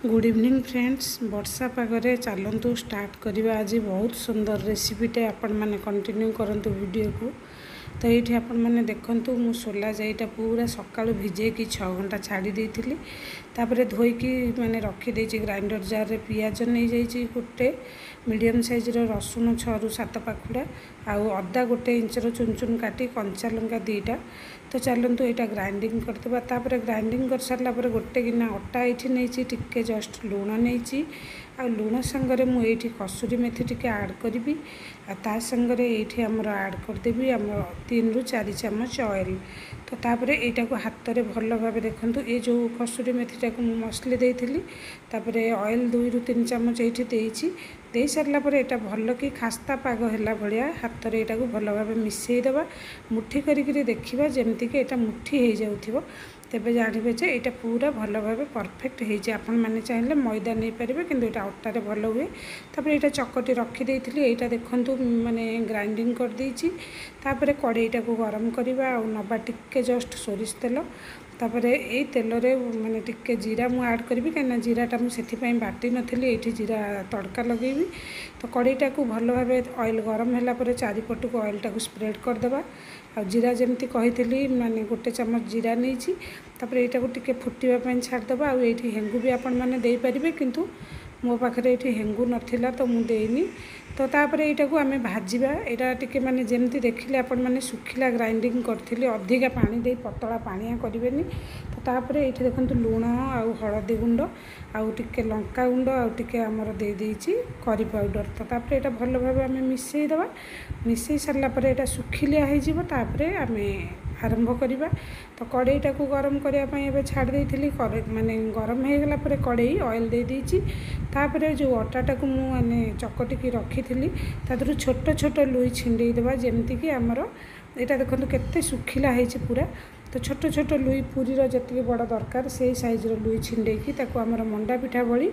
Good evening friends. वर्षा पागरे चलतु स्टार्ट करवा। आज बहुत सुंदर रेसिपीटे आपण मैंने कंटिन्यू करंतु वीडियो को। तो ये आपण मैंने देखंतु मु सोला जाईटा पूरा सकाळु भिजे कि 6 घंटा छाड़ी देइथिली। तापरे धोईकी मैंने रखी देछि ग्राइंडर जार रे। पियाज नहीं जाइछि गोटे मीडियम साइज रो रसुन 6 ରୁ 7 पाखुड़ा आउ अदा गोटे इंच रो चुन चुन काटी कंचा लंका 2टा। तो चलतु यहाँ ग्राइंडिंग करदेबा। तापर ग्राइंडिंग कर सारा पर गोटे गिना अटा ये नहीं टिके जस्ट लुण नहीं आ लुण सांगरे मुझे कसुरी मेथी टिके ऐड करी ता सांगरे ये आमर ऐड करदेवी आम 3 ରୁ 4 ଚାମଚ ऑयल। तो तापर यहाँ को हाथ में भल भाव देखु ये जो कसुरी मेथीटा को मसली देती तापर ऑयल 2 ରୁ 3 ଚାମଚ ये दे सारापर यहाँ भल कि खास्ता पाग है भाया हाथ में यहाँ भल भाव मिसईदेवा मुठी करी देखा जमीक यहाँ मुठी हो जाऊ तेबे जानवे जे यहाँ पूरा भल भाव परफेक्ट हो। आपण मैंने चाहिए मैदा नहीं पारे कि अटारे भल हुए। तापर यहाँ चकटी रखी यहाँ देखु माने ग्राइंडिंग कर देछि। तापर कड़ईटा को गरम करवा नबा टिके जस्ट सोरिष तेल। तापर ये तेल रे माने टिके जीरा मु ऐड करी कहीं जीराटा मुझे बाटी नथी ये जीरा तड़का लगेबी। तो कड़ईटा को भल भाव ऑयल गरम है चारिपट को ऑयल टाक स्प्रेड करदेवा। आ जीरा जमती कही माने गोटे चामच जीरा नहीं तापर यहाँ को टिके फुटापी छाड़देवा। आ ये हेंगू भी आपण मैंने दे पारे किंतु मो पाखे ये हेंगू नाला तो मुझे। तो तापर यहाँ को आम भाजवा यहाँ टिके माने जमती देखिले आपण मैंने सुखिला ग्राइंडिंग करथिले अधिका पानी दे पतला पानिया करेनि। तो तापर ये देखो लुण आउ हलदी गुंड आउ टिके लंका गुंड आउ टिके आमर दे देछि करी पाउडर। तो तापर यहाँ भल भाव आम मिसईदेवा। मिसई सारापर यहाँ सुखिलिया हो तापर आम आरंभ करवा। तो कड़ईटा को गरम करने छाड़ देती माने गरम हो गला कड़ई ऑयल दे देछि। तापर जो अटाटा को मुझे चकटिकी रखी तादर छोट छोट लुई छिंडेदेवा जमीक आमर यहाँ देखो केते सुखिला है पूरा। तो छोट छोट लुई पूरी जी बड़ दरकार से साइज लुई छिंडेकी ताको आमर मंडा पिठा भली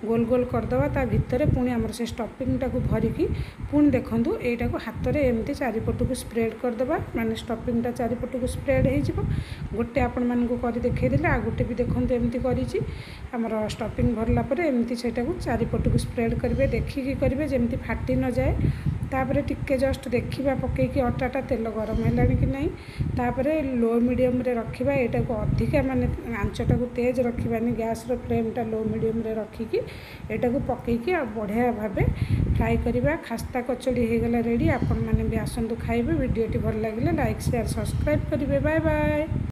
गोल गोल करदेवा। ता भितर पुणी आमर से स्टफिंगटा को भरिकी पुणी देखूँ यहाँ को हाथ में एमती चारिपट को स्प्रेड करदेवा माने स्टफिंगटा चारिपट को स्प्रेड हो गोटे आपण मानक कर देखईदे आ गोटे भी देखो एमती करमर स्टफिंग भरला एमती से चारिपट को स्प्रेड करेंगे देखिकी करेंगे जमी फाटी न जाए। तापर टिके जस्ट देखा पकईकी अटाटा तेल गरम है कि नहीं। तापर लो मीडियम रे रखिबा यहाँ को अधिका माने आंचटा को तेज रखिबानी गैस रो फ्लेमटा लो मीडियम रे रखिकी यहाँ को पकईकी बढ़िया भाव फ्राए करवा। खास्ता कचड़ी हो गला रेडी। आपण मैंने भी आसतु खाइबे। वीडियोटी भल लगे लाइक शेयर सब्सक्राइब करेंगे। Bye bye.